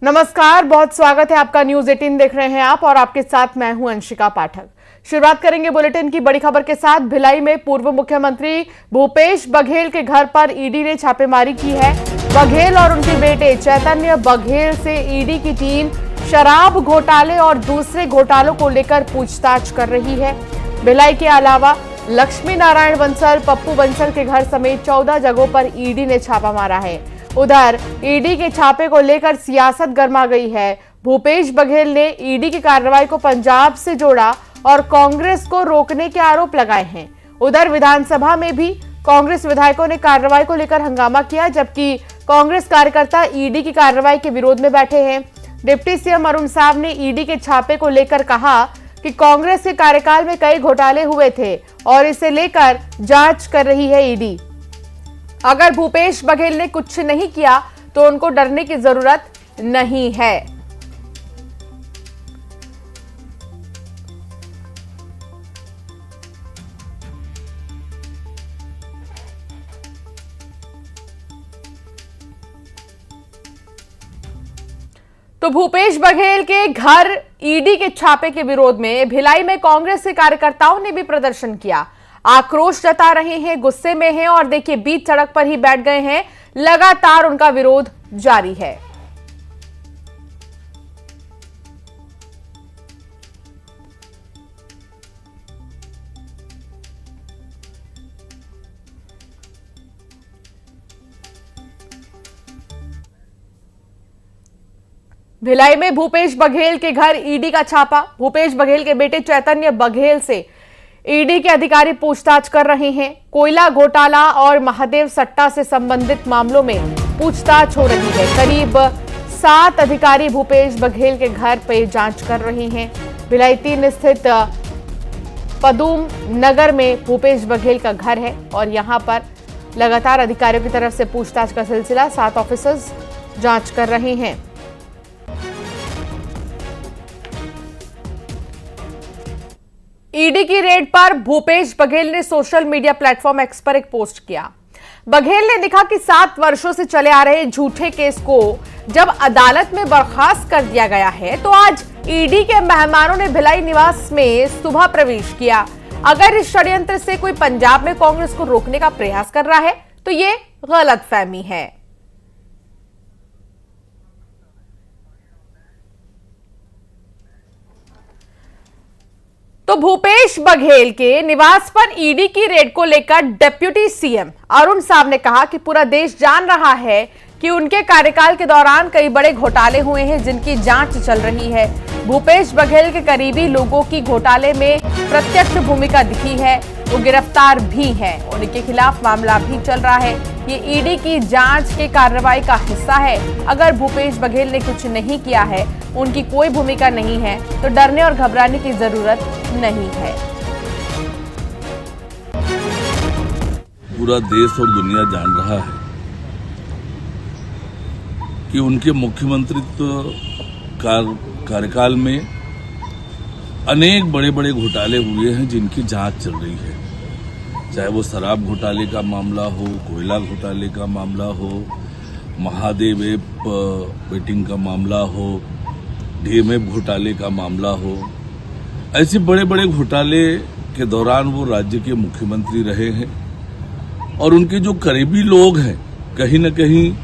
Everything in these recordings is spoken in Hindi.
नमस्कार, बहुत स्वागत है आपका। न्यूज 18 देख रहे हैं आप और आपके साथ मैं हूं अंशिका पाठक। शुरुआत करेंगे बुलेटिन की बड़ी खबर के साथ। भिलाई में पूर्व मुख्यमंत्री भूपेश बघेल के घर पर ईडी ने छापेमारी की है। बघेल और उनके बेटे चैतन्य बघेल से ईडी की टीम शराब घोटाले और दूसरे घोटालों को लेकर पूछताछ कर रही है। भिलाई के अलावा लक्ष्मी नारायण बंसल, पप्पू बंसल के घर समेत 14 जगहों पर ईडी ने छापा मारा है। उधर ईडी के छापे को लेकर सियासत गर्मा गई है। भूपेश बघेल ने ईडी की कार्रवाई को पंजाब से जोड़ा और कांग्रेस को रोकने के आरोप लगाए हैं। उधर विधानसभा में भी कांग्रेस विधायकों ने कार्रवाई को लेकर हंगामा किया, जबकि कांग्रेस कार्यकर्ता ईडी की कार्रवाई के विरोध में बैठे हैं। डिप्टी सीएम अरुण साव ने ईडी के छापे को लेकर कहा कि कांग्रेस के कार्यकाल में कई घोटाले हुए थे और इसे लेकर जांच कर रही है ईडी। अगर भूपेश बघेल ने कुछ नहीं किया तो उनको डरने की जरूरत नहीं है। तो भूपेश बघेल के घर ईडी के छापे के विरोध में भिलाई में कांग्रेस के कार्यकर्ताओं ने भी प्रदर्शन किया। आक्रोश जता रहे हैं, गुस्से में हैं और देखिए बीच सड़क पर ही बैठ गए हैं। लगातार उनका विरोध जारी है। भिलाई में भूपेश बघेल के घर ईडी का छापा। भूपेश बघेल के बेटे चैतन्य बघेल से ईडी के अधिकारी पूछताछ कर रहे हैं। कोयला घोटाला और महादेव सट्टा से संबंधित मामलों में पूछताछ हो रही है। करीब 7 अधिकारी भूपेश बघेल के घर पर जांच कर रहे हैं। भिलाई 3 स्थित पदुम नगर में भूपेश बघेल का घर है और यहां पर लगातार अधिकारियों की तरफ से पूछताछ का सिलसिला। 7 ऑफिसर्स जांच कर रहे हैं। ईडी की रेड पर भूपेश बघेल ने सोशल मीडिया प्लेटफॉर्म एक्स पर एक पोस्ट किया। बघेल ने लिखा कि 7 वर्षों से चले आ रहे झूठे केस को जब अदालत में बर्खास्त कर दिया गया है तो आज ईडी के मेहमानों ने भिलाई निवास में सुबह प्रवेश किया। अगर इस षड्यंत्र से कोई पंजाब में कांग्रेस को रोकने का प्रयास कर रहा है तो ये गलतफहमी है। तो भूपेश बघेल के निवास पर ईडी की रेड को लेकर डिप्टी सीएम अरुण साव ने कहा कि पूरा देश जान रहा है कि उनके कार्यकाल के दौरान कई बड़े घोटाले हुए हैं जिनकी जांच चल रही है। भूपेश बघेल के करीबी लोगों की घोटाले में प्रत्यक्ष भूमिका दिखी है, वो गिरफ्तार भी हैं, उनके खिलाफ मामला भी चल रहा है। ये ईडी की जांच के कार्रवाई का हिस्सा है। अगर भूपेश बघेल ने कुछ नहीं किया है, उनकी कोई भूमिका नहीं है तो डरने और घबराने की जरूरत नहीं है। पूरा देश और दुनिया जान रहा है कि उनके मुख्यमंत्रित्व कार्यकाल में अनेक बड़े बड़े घोटाले हुए हैं जिनकी जांच चल रही है। चाहे वो शराब घोटाले का मामला हो, कोयला घोटाले का मामला हो, महादेव ऐप बेटिंग का मामला हो, डीएमएफ घोटाले का मामला हो। ऐसे बड़े बड़े घोटाले के दौरान वो राज्य के मुख्यमंत्री रहे हैं और उनके जो करीबी लोग हैं कहीं न कहीं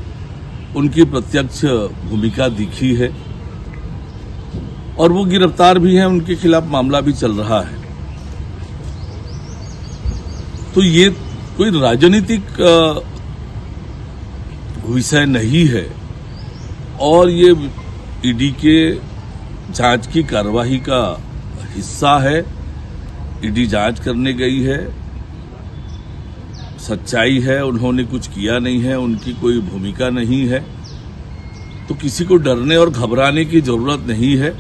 उनकी प्रत्यक्ष भूमिका दिखी है और वो गिरफ्तार भी हैं, उनके खिलाफ मामला भी चल रहा है। तो ये कोई राजनीतिक विषय नहीं है और ये ईडी के जांच की कार्यवाही का हिस्सा है। ईडी जांच करने गई है, सच्चाई है, उन्होंने कुछ किया नहीं है, उनकी कोई भूमिका नहीं है, तो किसी को डरने और घबराने की जरूरत नहीं है।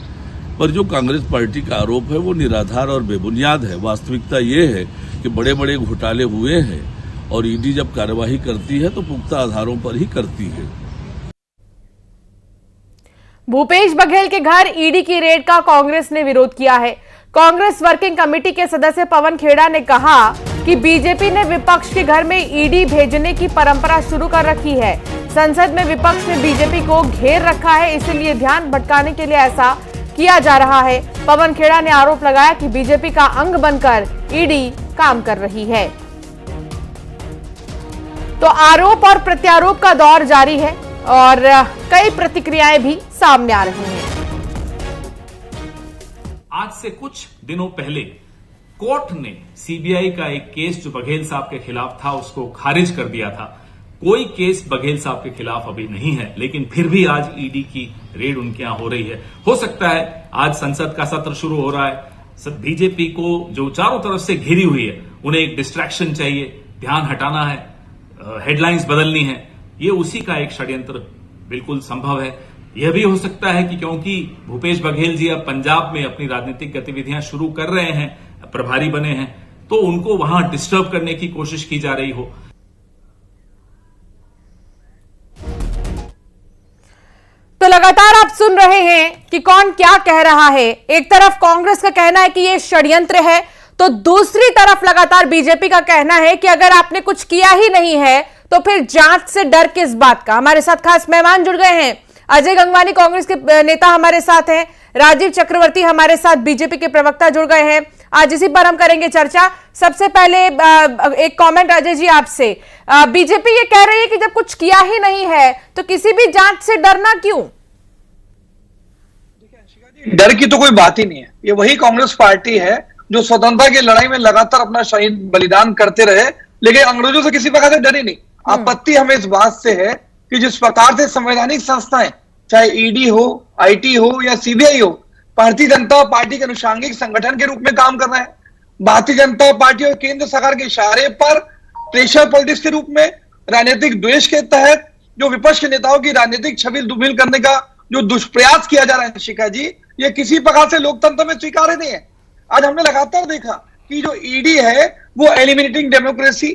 पर जो कांग्रेस पार्टी का आरोप है वो निराधार और बेबुनियाद है। वास्तविकता ये है कि बड़े बड़े घोटाले हुए हैं और ईडी जब कार्यवाही करती है तो पुख्ता आधारों पर ही करती है। भूपेश बघेल के घर ईडी की रेड का कांग्रेस ने विरोध किया है। कांग्रेस वर्किंग कमेटी के सदस्य पवन खेड़ा ने कहा कि बीजेपी ने विपक्ष के घर में ईडी भेजने की परंपरा शुरू कर रखी है। संसद में विपक्ष ने बीजेपी को घेर रखा है, इसीलिए ध्यान भटकाने के लिए ऐसा किया जा रहा है। पवन खेड़ा ने आरोप लगाया कि बीजेपी का अंग बनकर ईडी काम कर रही है। तो आरोप और प्रत्यारोप का दौर जारी है और कई प्रतिक्रियाएं भी सामने आ रही हैं। आज से कुछ दिनों पहले कोर्ट ने सीबीआई का एक केस जो बघेल साहब के खिलाफ था उसको खारिज कर दिया था। कोई केस बघेल साहब के खिलाफ अभी नहीं है, लेकिन फिर भी आज ईडी की रेड उनके यहां हो रही है। हो सकता है आज संसद का सत्र शुरू हो रहा है, बीजेपी को जो चारों तरफ से घिरी हुई है उन्हें एक डिस्ट्रैक्शन चाहिए, ध्यान हटाना है, हेडलाइंस बदलनी है। ये उसी का एक षड्यंत्र बिल्कुल संभव है। यह भी हो सकता है कि क्योंकि भूपेश बघेल जी अब पंजाब में अपनी राजनीतिक गतिविधियां शुरू कर रहे हैं, प्रभारी बने हैं, तो उनको वहां डिस्टर्ब करने की कोशिश की जा रही हो। तो लगातार आप सुन रहे हैं कि कौन क्या कह रहा है। एक तरफ कांग्रेस का कहना है कि यह षड्यंत्र है, तो दूसरी तरफ लगातार बीजेपी का कहना है कि अगर आपने कुछ किया ही नहीं है तो फिर जांच से डर किस बात का। हमारे साथ खास मेहमान जुड़ गए हैं। अजय गंगवानी कांग्रेस के नेता हमारे साथ हैं, राजीव चक्रवर्ती हमारे साथ बीजेपी के प्रवक्ता जुड़ गए हैं। आज इसी पर हम करेंगे चर्चा। सबसे पहले एक कमेंट अजय जी आपसे। बीजेपी ये कह रही है कि जब कुछ किया ही नहीं है तो किसी भी जांच से डरना क्यों? डर की तो कोई बात ही नहीं है। ये वही कांग्रेस पार्टी है जो स्वतंत्रता की लड़ाई में लगातार अपना शहीद बलिदान करते रहे, लेकिन अंग्रेजों से किसी प्रकार से डरी नहीं। आपत्ति हमें इस बात से है कि जिस प्रकार से संवैधानिक संस्थाएं, चाहे ईडी हो, आईटी हो या सीबीआई हो, भारतीय जनता पार्टी के अनुषांगिक संगठन के रूप में काम कर रहे हैं। भारतीय जनता पार्टी और केंद्र सरकार के इशारे पर प्रेशर पॉलिटिक्स के रूप में, राजनीतिक द्वेष के तहत जो विपक्ष के नेताओं की राजनीतिक छवि दुर्बल करने का जो दुष्प्रयास किया जा रहा है शिखा जी, ये किसी प्रकार से लोकतंत्र में स्वीकार्य नहीं है। आज हमने लगातार देखा कि जो ईडी है वो एलिमिनेटिंग डेमोक्रेसी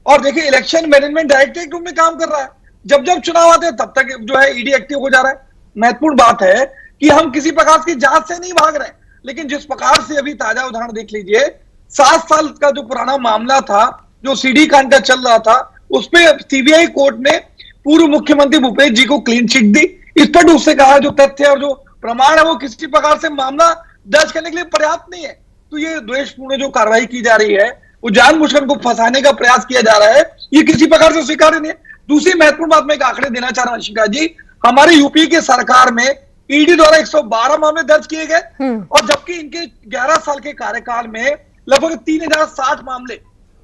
और देखिए इलेक्शन मैनेजमेंट डायरेक्टिव के रूप में काम कर रहा है। जब जब चुनाव आते हैं तब तक जो है ईडी एक्टिव हो जा रहा है। महत्वपूर्ण बात है कि हम किसी प्रकार की जांच से नहीं भाग रहे, लेकिन जिस प्रकार से अभी ताजा उदाहरण देख लीजिए, 7 साल का जो पुराना मामला था जो सीडी कांड का चल रहा था, उसमें सीबीआई कोर्ट ने पूर्व मुख्यमंत्री भूपेश जी को क्लीन चिट दी। स्पष्ट रूप से कहा जो तथ्य और जो प्रमाण है वो किसी प्रकार से मामला दर्ज करने के लिए पर्याप्त नहीं है। तो ये द्वेषपूर्ण जो कार्रवाई की जा रही है, वो जानबूझकर को फंसाने का प्रयास किया जा रहा है, ये किसी प्रकार से स्वीकार्य नहीं है। दूसरी महत्वपूर्ण बात मैं एक आंकड़े देना चाह रहा हूं शिखा जी, हमारे यूपी के सरकार में ईडी द्वारा 112 मामले दर्ज किए गए और जबकि इनके 11 साल के कार्यकाल में लगभग 3060 मामले,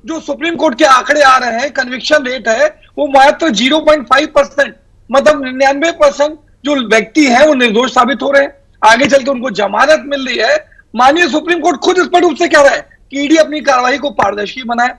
जो सुप्रीम कोर्ट के आंकड़े आ रहे हैं, कन्विक्शन रेट है वो मात्र 0.5%, मतलब 99% जो व्यक्ति है वो निर्दोष साबित हो रहे हैं। आगे चल के उनको जमानत मिल रही है। माननीय सुप्रीम कोर्ट खुद स्पष्ट रूप से कह रहा है कि ईडी अपनी कार्रवाई को पारदर्शी बनाए,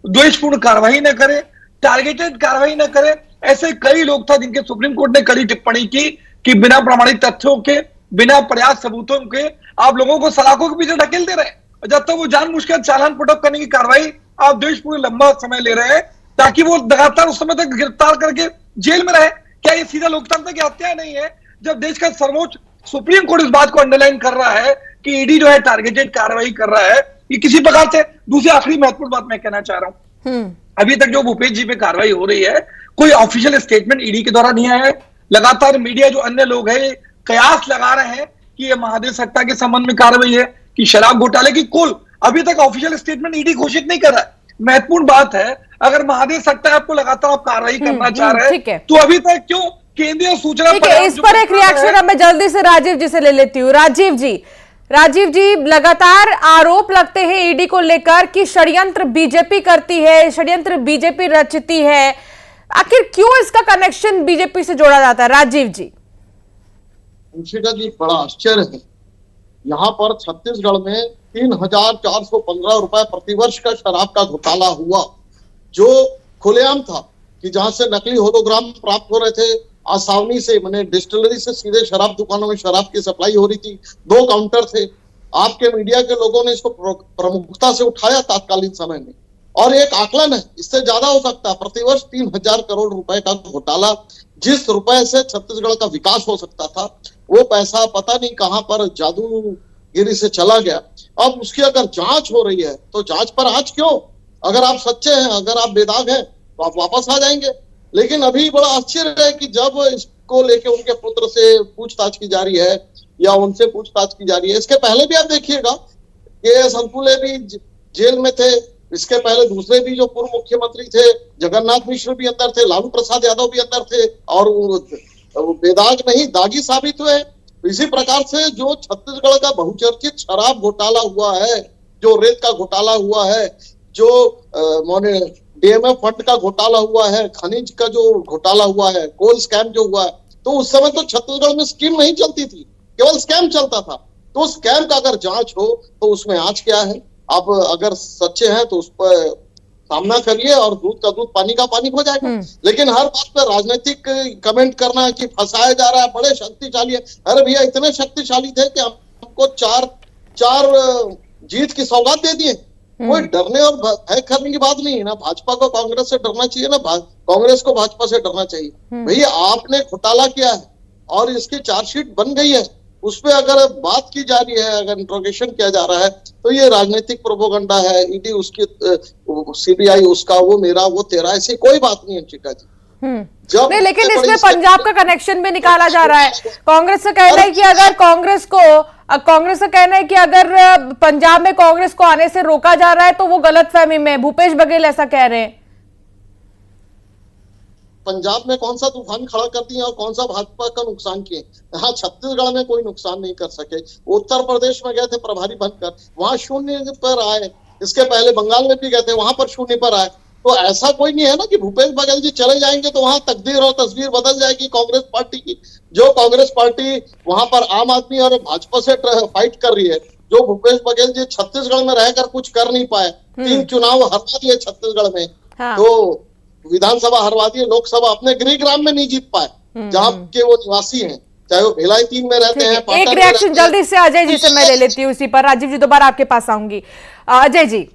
द्वेषपूर्ण कार्रवाई न करे, टारगेटेड कार्रवाई न करे। ऐसे कई लोग था जिनके सुप्रीम कोर्ट ने कड़ी टिप्पणी की कि बिना प्रमाणित तथ्यों के, बिना पर्याप्त सबूतों के आप लोगों को सलाखों के पीछे ढकेल दे रहे हैं। जब तक वो जानबूझकर चालान पुटअप करने की कार्रवाई आप देशपूर्ण लंबा समय ले रहे हैं ताकि वो लगातार उस समय तक गिरफ्तार करके जेल में रहे। क्या ये सीधा लोकतंत्र की हत्या नहीं है? जब देश का सर्वोच्च सुप्रीम कोर्ट इस बात को अंडरलाइन कर रहा है कि ईडी जो है टारगेटेड कार्रवाई कर रहा है, ये किसी प्रकार से। दूसरी आखिरी महत्वपूर्ण बात मैं कहना चाह रहा हूं, अभी तक जो भूपेश जी पे कार्रवाई हो रही है, कोई ऑफिशियल स्टेटमेंट ईडी के द्वारा नहीं आया है। लगातार मीडिया जो अन्य लोग हैं कयास लगा रहे हैं कि ये महादेव सट्टा के संबंध में कार्रवाई है कि शराब घोटाले की, कुल अभी तक ऑफिशियल स्टेटमेंट ईडी घोषित नहीं कर रहा है। महत्वपूर्ण बात है, अगर महादेव सट्टा आपको लगातार आप कार्रवाई करना चाह रहे हैं तो अभी तक क्यों केंद्रीय सूचना इस पर एक रिएक्शन अब मैं जल्दी से राजीव जी से ले लेती हूँ। राजीव जी लगातार आरोप लगते हैं ईडी को लेकर कि षड्यंत्र बीजेपी करती है, षड्यंत्र बीजेपी रचती है। आखिर क्यों इसका कनेक्शन बीजेपी से जोड़ा जाता है? राजीव जी। अंशिका जी, बड़ा आश्चर्य है, यहाँ पर छत्तीसगढ़ में 3,415 रुपए प्रतिवर्ष का शराब का घोटाला हुआ, जो खुलेआम था कि जहां से नकली होलोग्राम प्राप्त हो रहे थे, आसावनी से मैंने डिस्टिलरी से सीधे शराब दुकानों में शराब की सप्लाई हो रही थी। 2 काउंटर थे। आपके मीडिया के लोगों ने इसको प्रमुखता से उठाया तात्कालीन समय में, और एक आकलन है इससे ज्यादा हो सकता है, प्रतिवर्ष 3,000 करोड़ रुपए का घोटाला। जिस रुपए से छत्तीसगढ़ का विकास हो सकता था, वो पैसा पता नहीं कहां पर जादूगिरी से चला गया। अब उसकी अगर जांच हो रही है तो जांच पर आज क्यों? अगर आप सच्चे हैं, अगर आप बेदाग हैं तो आप वापस आ जाएंगे। लेकिन अभी बड़ा आश्चर्य है कि जब इसको लेके उनके पुत्र से पूछताछ की जा रही है या उनसे पूछताछ की जा रही है, इसके पहले भी आप देखिएगा के.एस. अंकुले भी जेल में थे, इसके पहले दूसरे भी जो पूर्व मुख्यमंत्री थे, जगन्नाथ मिश्र भी अंदर थे, लालू प्रसाद यादव भी अंदर थे और बेदाग नहीं दागी साबित हुए। इसी प्रकार से जो छत्तीसगढ़ का बहुचर्चित शराब घोटाला हुआ है, जो रेत का घोटाला हुआ है, जो डीएमएफ फंड का घोटाला हुआ है, खनिज का जो घोटाला हुआ है, कोल स्कैम जो हुआ है, तो उस समय तो छत्तीसगढ़ में स्कीम नहीं चलती थी, केवल स्कैम चलता था। तो स्कैम का अगर जांच हो तो उसमें आज क्या है, आप अगर सच्चे हैं तो उस पर सामना करिए और दूध का दूध पानी का पानी हो जाएगा। लेकिन हर बात पर राजनीतिक कमेंट करना कि फंसाया जा रहा है, बड़े शक्तिशाली है। अरे भैया इतने शक्तिशाली थे कि हमको चार जीत की सौगात दे दिए। कोई डरने और भय करने की बात नहीं है ना। भाजपा को कांग्रेस से डरना चाहिए ना कांग्रेस को भाजपा से डरना चाहिए। भैया आपने घोटाला किया है और इसकी चार्जशीट बन गई है, उस पर अगर बात की जा रही है, अगर इंट्रोगेशन किया जा रहा है तो ये राजनीतिक प्रोपोगंडा है। ईडी उसकी, सीबीआई उसका, वो मेरा वो तेरा, ऐसी कोई बात नहीं है अंशिका जी। जब नहीं, लेकिन इसमें पंजाब का कनेक्शन भी निकाला जा रहा है। कांग्रेस का कहना है कि अगर कांग्रेस का कहना है कि अगर पंजाब में कांग्रेस को आने से रोका जा रहा है तो वो गलतफहमी में। भूपेश बघेल ऐसा कह रहे हैं। पंजाब में कौन सा तूफान खड़ा कर दिया और कौन सा भाजपा का नुकसान किए। हाँ, छत्तीसगढ़ में कोई नुकसान नहीं कर सके। उत्तर प्रदेश में गए थे प्रभारी बनकर, वहां शून्य पर आए। इसके पहले बंगाल में भी गए थे, वहां पर शून्य पर आए। तो ऐसा कोई नहीं है ना कि भूपेश बघेल जी चले जाएंगे तो वहां तकदीर और तस्वीर बदल जाएगी कांग्रेस पार्टी की। जो कांग्रेस पार्टी वहां पर आम आदमी और भाजपा से फाइट कर रही है, जो भूपेश बघेल जी छत्तीसगढ़ में रहकर कुछ कर नहीं पाए, 3 चुनाव हरवा दिए छत्तीसगढ़ में। हाँ। तो विधानसभा हरवा दिए, लोकसभा अपने गृह ग्राम में नहीं जीत पाए जहाँ के वो निवासी हैं, चाहे वो भिलाई 3 में रहते हैं। एक रिएक्शन जल्दी से अजय जी से मैं ले लेती हूँ इसी पर। राजीव जी दोबारा आपके पास आऊंगी। अजय जी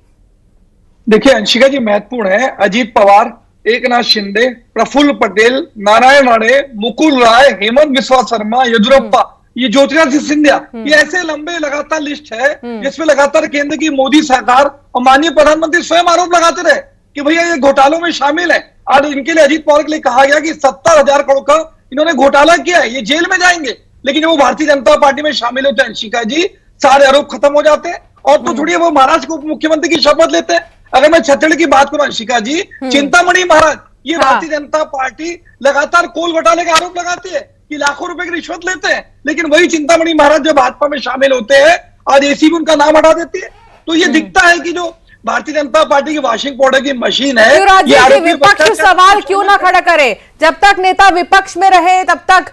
देखिए अंशिका जी, महत्वपूर्ण है। अजीत पवार, एकनाथ शिंदे, प्रफुल्ल पटेल, नारायण राणे, मुकुल राय, हेमंत बिस्वा शर्मा, येदियुरप्पा, ये ज्योतिरादित्य सिंधिया, ये ऐसे लंबे लगातार लिस्ट है जिसमें लगातार केंद्र की मोदी सरकार और माननीय प्रधानमंत्री स्वयं आरोप लगाते रहे कि भैया ये घोटालों में शामिल है। और इनके लिए अजीत पवार के लिए कहा गया कि 70,000 करोड़ का इन्होंने घोटाला किया है, ये जेल में जाएंगे। लेकिन वो भारतीय जनता पार्टी में शामिल होते हैं अंशिका जी, सारे आरोप खत्म हो जाते हैं। और तो छोड़िए, वो महाराष्ट्र के उप मुख्यमंत्री की शपथ लेते हैं। अगर मैं छत्तीसगढ़ की बात करूं अंशिका जी, चिंतामणि महाराज, ये भारतीय जनता पार्टी लगातार कोल घोटाले का आरोप लगाती है कि लाखों रुपए की रिश्वत लेते हैं। लेकिन वही चिंतामणि महाराज जो भाजपा में शामिल होते हैं, आज एसीबी उनका नाम हटा देती है। तो ये दिखता है कि जो भारतीय जनता पार्टी की वॉशिंग पाउडर की मशीन है, ये विपक्ष सवाल क्यों ना खड़ा करे। जब तक नेता विपक्ष में रहे तब तक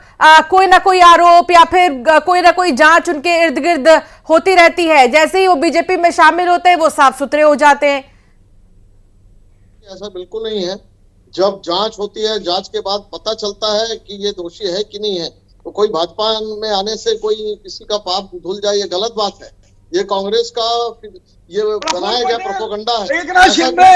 कोई ना कोई आरोप या फिर कोई ना कोई जांच उनके इर्द गिर्द होती रहती है। जैसे ही वो बीजेपी में शामिल होते हैं वो साफ सुथरे हो जाते हैं। ऐसा बिल्कुल नहीं है। जब जांच होती है, जांच के बाद पता चलता है कि ये दोषी है कि नहीं है, तो कोई भाजपा में आने से कोई किसी का पाप धुल जाए, ये गलत बात है। ये कांग्रेस का ये बनाया गया प्रोपोगंडा है। एकनाथ शिंदे,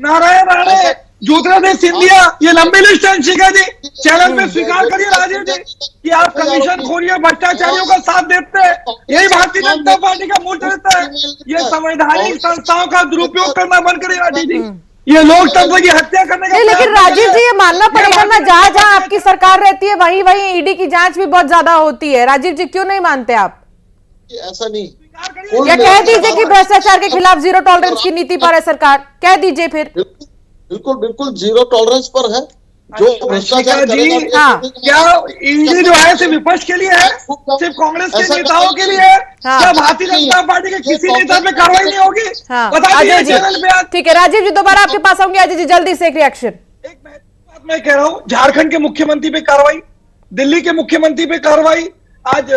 नारायण राणे, ज्योतिरादित्य सिंधिया, ये लंबी लिस्ट है अंशिका जी। चैनल में स्वीकार करिए राजीव जी कि आप कमीशन खोरियों भ्रष्टाचारियों का साथ देते हैं। यही भारतीय जनता पार्टी का मूल चरित्र है। ये संवैधानिक संस्थाओं का दुरुपयोग करना बंद करिए राजीव जी। ये लोकतंत्र की हत्या करने का। लेकिन राजीव जी, ये मानना पड़ेगा ना, जहां जहां आपकी सरकार रहती है वहीं वहीं ईडी की जांच भी बहुत ज्यादा होती है। राजीव जी क्यों नहीं मानते आप? ऐसा नहीं, या कह दीजिए कि भ्रष्टाचार के खिलाफ जीरो टॉलरेंस की नीति पर है सरकार, कह दीजिए फिर। बिल्कुल बिल्कुल जीरो टॉलरेंस पर है। जो भ्रष्टाचार करेगा, क्या ईडी जो है सिर्फ विपक्ष के लिए है, सिर्फ कांग्रेस के नेताओं के लिए है? क्या भारतीय जनता पार्टी के किसी नेता पे कार्रवाई नहीं होगी? बता दीजिए चैनल पे। ठीक है राजीव जी, दोबारा आपके पास आऊंगी। अजय जी जल्दी से एक रिएक्शन। एक बात मैं कह रहा हूं, झारखंड के मुख्यमंत्री पे कार्रवाई, दिल्ली के मुख्यमंत्री पे कार्रवाई, आज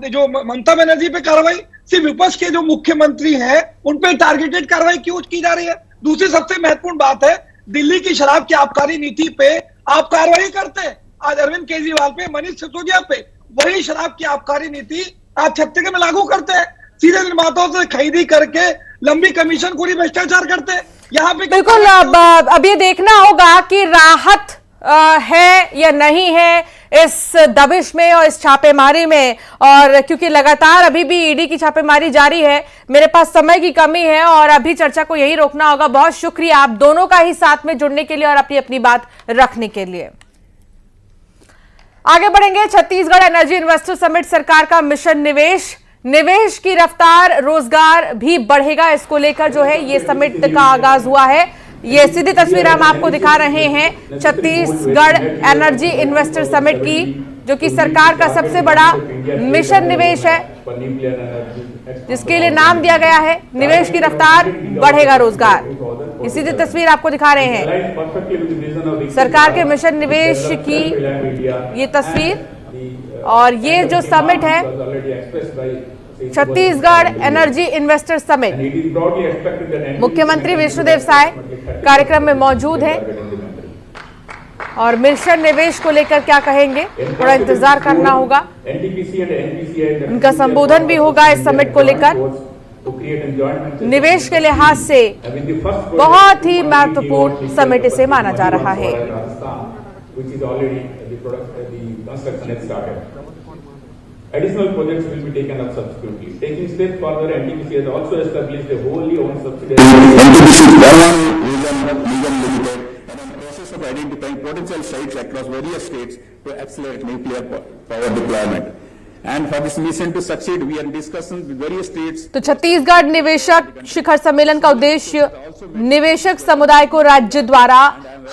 जो ममता बनर्जी पे कार्रवाई, सिर्फ विपक्ष के जो मुख्यमंत्री हैं उन पे टारगेटेड कार्रवाई क्यों की जा रही है? दूसरी सबसे महत्वपूर्ण बात है, दिल्ली की शराब की आबकारी नीति पे आप कार्रवाई करते हैं। आज अरविंद केजरीवाल पे, मनीष सिसोदिया पे वही शराब की आबकारी नीति आप छत्तीसगढ़ में लागू करते हैं। सीधे निर्माताओं से खरीदी करके लंबी कमीशन खोरी भ्रष्टाचार करते हैं। यहाँ पे बिल्कुल अब ये देखना होगा कि राहत है या नहीं है। इस दबिश में और इस छापेमारी में, और क्योंकि लगातार अभी भी ईडी की छापेमारी जारी है, मेरे पास समय की कमी है और अभी चर्चा को यही रोकना होगा। बहुत शुक्रिया आप दोनों का ही साथ में जुड़ने के लिए और अपनी अपनी बात रखने के लिए। आगे बढ़ेंगे। छत्तीसगढ़ एनर्जी इन्वेस्टर समिट, सरकार का मिशन निवेश की रफ्तार, रोजगार भी बढ़ेगा, इसको लेकर जो है ये समिट का आगाज हुआ है। ये सीधी तस्वीर हम आपको दिखा रहे हैं छत्तीसगढ़ एनर्जी इन्वेस्टर समिट की, जो कि सरकार का सबसे बड़ा मिशन निवेश है, जिसके लिए नाम दिया गया है निवेश की रफ्तार, बढ़ेगा रोजगार। ये सीधी तस्वीर आपको दिखा रहे हैं सरकार के मिशन निवेश की ये तस्वीर। और ये जो समिट है छत्तीसगढ़ एनर्जी इन्वेस्टर समिट, मुख्यमंत्री विष्णुदेव साय कार्यक्रम में मौजूद हैं और मिशन निवेश को लेकर क्या कहेंगे थोड़ा इंतजार करना होगा। उनका संबोधन भी होगा इस समिट को लेकर। निवेश के लिहाज से बहुत ही महत्वपूर्ण समिट इसे माना जा रहा है। Additional projects will be taken up subsequently. Taking steps further, NTPC has also established a wholly owned subsidiary. NTPC Barwan Nigam Limited and in the process of identifying potential sites across various states to accelerate nuclear power deployment. And for this mission to succeed, we are in discussions with various states. तो छत्तीसगढ़ निवेशक शिखर सम्मेलन का उद्देश्य निवेशक समुदाय को राज्य द्वारा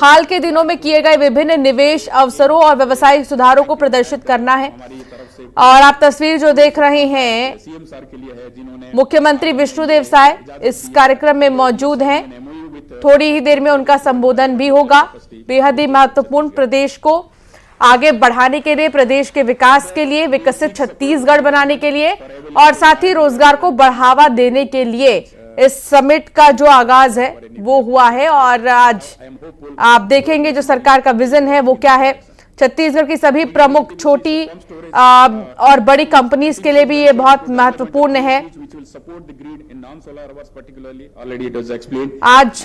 हाल के दिनों में किए गए विभिन्न निवेश अवसरों और व्यवसायिक सुधारों को प्रदर्शित करना है। और आप तस्वीर जो देख रहे हैं, मुख्यमंत्री विष्णुदेव साय इस कार्यक्रम में मौजूद हैं। थोड़ी ही देर में उनका संबोधन भी होगा। बेहद ही महत्वपूर्ण, प्रदेश को आगे बढ़ाने के लिए, प्रदेश के विकास के लिए, विकसित छत्तीसगढ़ बनाने के लिए और साथ ही रोजगार को बढ़ावा देने के लिए इस समिट का जो आगाज है वो हुआ है। और आज आप देखेंगे जो सरकार का विजन है वो क्या है। छत्तीसगढ़ की सभी प्रमुख छोटी और बड़ी कंपनीज के लिए भी ये बहुत महत्वपूर्ण है। आज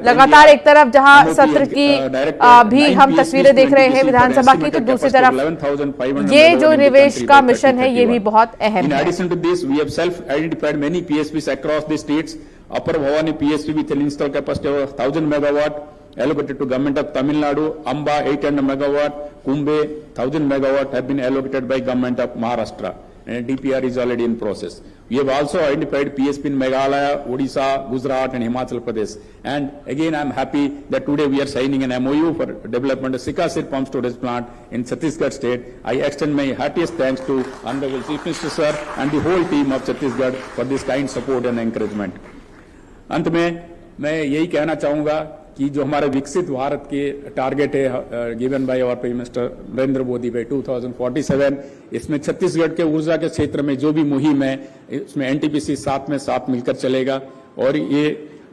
लगातार एक तरफ जहां सत्र की भी हम तस्वीरें देख रहे हैं विधानसभा की, तो दूसरी तरफ ये जो निवेश का मिशन है ये भी बहुत अहम है। Upper Bhavani PSP with an installed capacity of 1000 megawatt allocated to government of Tamil Nadu. Amba 800 megawatt, Kumbe 1000 megawatt have been allocated by government of Maharashtra. And DPR is already in process. We have also identified PSP in Meghalaya, Odisha, Gujarat and Himachal Pradesh. And again I am happy that today we are signing an MOU for development of Sikasir pump storage plant in Chhattisgarh state. I extend my heartiest thanks to Honorable Chief Minister sir and the whole team of Chhattisgarh for this kind support and encouragement. अंत में मैं यही कहना चाहूंगा कि जो हमारे विकसित भारत के टारगेट है given by our prime minister Narendra Modi by 2047, इसमें छत्तीसगढ़ के ऊर्जा के क्षेत्र में जो भी मुहिम है उसमें एनटीपीसी साथ में साथ मिलकर चलेगा। और ये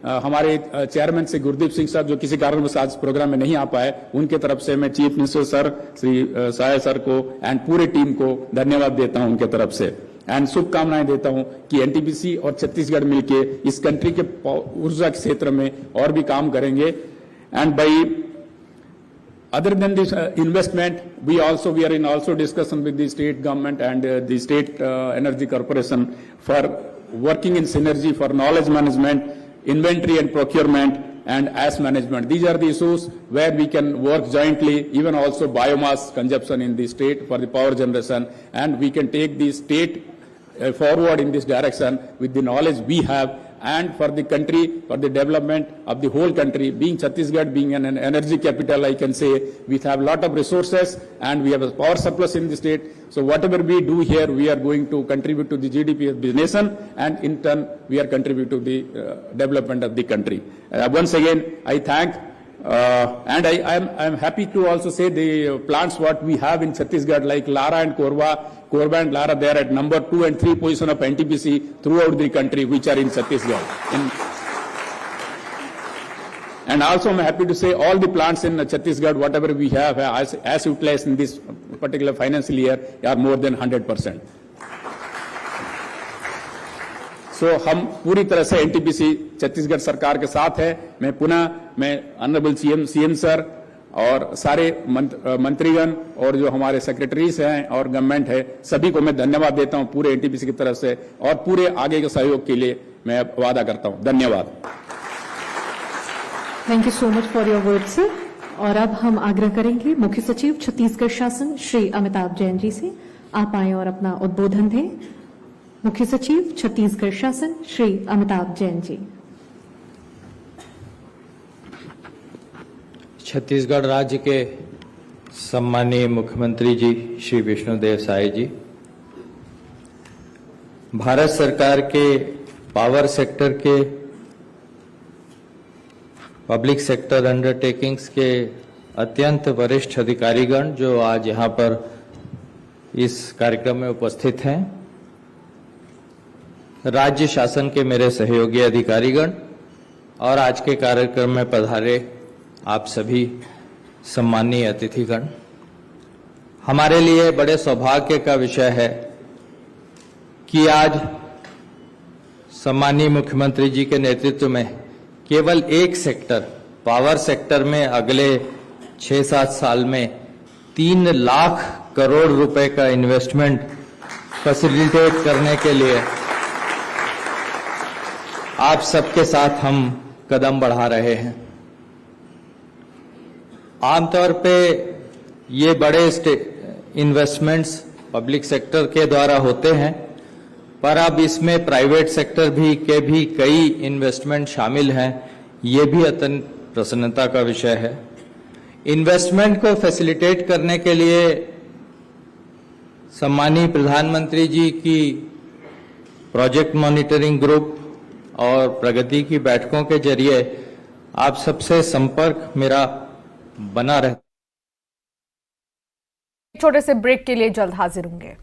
हमारे चेयरमैन श्री गुरदीप सिंह साहब जो किसी कारणवश आज प्रोग्राम में नहीं आ पाए, उनके तरफ से मैं chief minister sir Shri Sai sir को एंड पूरे टीम को धन्यवाद देता हूं उनके तरफ से एंड शुभकामनाएं देता हूं कि एनटीपीसी और छत्तीसगढ़ मिलके इस कंट्री के ऊर्जा क्षेत्र में और भी काम करेंगे। And by other than this investment we are in also discussion with the state government and the state energy corporation for working in synergy for knowledge management, inventory and procurement and ash management. These are the issues where we can work jointly, even also biomass consumption in the state for the power generation, and we can take the state forward in this direction with the knowledge we have, and for the country, for the development of the whole country. Being Chhattisgarh, being an energy capital, I can say we have a lot of resources and we have a power surplus in the state. So whatever we do here, we are going to contribute to the GDP of the nation, and in turn we are contributing to the development of the country. Once again, I thank and I am happy to also say the plants what we have in Chhattisgarh like Lara and Korba and Lara, they are at number 2 and 3 position of NTPC throughout the country, which are in Chhattisgarh. And also I am happy to say all the plants in Chhattisgarh, whatever we have as utilized in this particular financial year, are more than 100%. So हम पूरी तरह से एनटीपीसी छत्तीसगढ़ सरकार के साथ है। मैं ऑनरेबल सीएम सर और सारे मंत्रीगण और जो हमारे सेक्रेटरीज हैं और गवर्नमेंट है, सभी को मैं धन्यवाद देता हूं पूरे एनटीपीसी की तरफ से, और पूरे आगे के सहयोग के लिए मैं वादा करता हूं। धन्यवाद। Thank you so much for your word sir. और अब हम आग्रह करेंगे मुख्य सचिव छत्तीसगढ़ शासन श्री अमिताभ जैन जी से, आप आए और अपना उद्बोधन दें। मुख्य सचिव छत्तीसगढ़ शासन श्री अमिताभ जैन जी। छत्तीसगढ़ राज्य के सम्मानीय मुख्यमंत्री जी श्री विष्णुदेव साय जी, भारत सरकार के पावर सेक्टर के पब्लिक सेक्टर अंडरटेकिंग्स के अत्यंत वरिष्ठ अधिकारीगण जो आज यहाँ पर इस कार्यक्रम में उपस्थित हैं, राज्य शासन के मेरे सहयोगी अधिकारीगण और आज के कार्यक्रम में पधारे आप सभी सम्मानीय अतिथिगण, हमारे लिए बड़े सौभाग्य का विषय है कि आज सम्मानीय मुख्यमंत्री जी के नेतृत्व में केवल एक सेक्टर, पावर सेक्टर में अगले 6-7 साल में 3 लाख करोड़ रुपए का इन्वेस्टमेंट फैसिलिटेट करने के लिए आप सबके साथ हम कदम बढ़ा रहे हैं। आमतौर पे ये बड़े इन्वेस्टमेंट्स पब्लिक सेक्टर के द्वारा होते हैं, पर अब इसमें प्राइवेट सेक्टर के भी कई इन्वेस्टमेंट शामिल हैं। ये भी अत्यंत प्रसन्नता का विषय है। इन्वेस्टमेंट को फैसिलिटेट करने के लिए सम्मानीय प्रधानमंत्री जी की प्रोजेक्ट मॉनिटरिंग ग्रुप और प्रगति की बैठकों के जरिए आप सबसे संपर्क मेरा बना रहता। छोटे से ब्रेक के लिए जल्द हाजिर होंगे।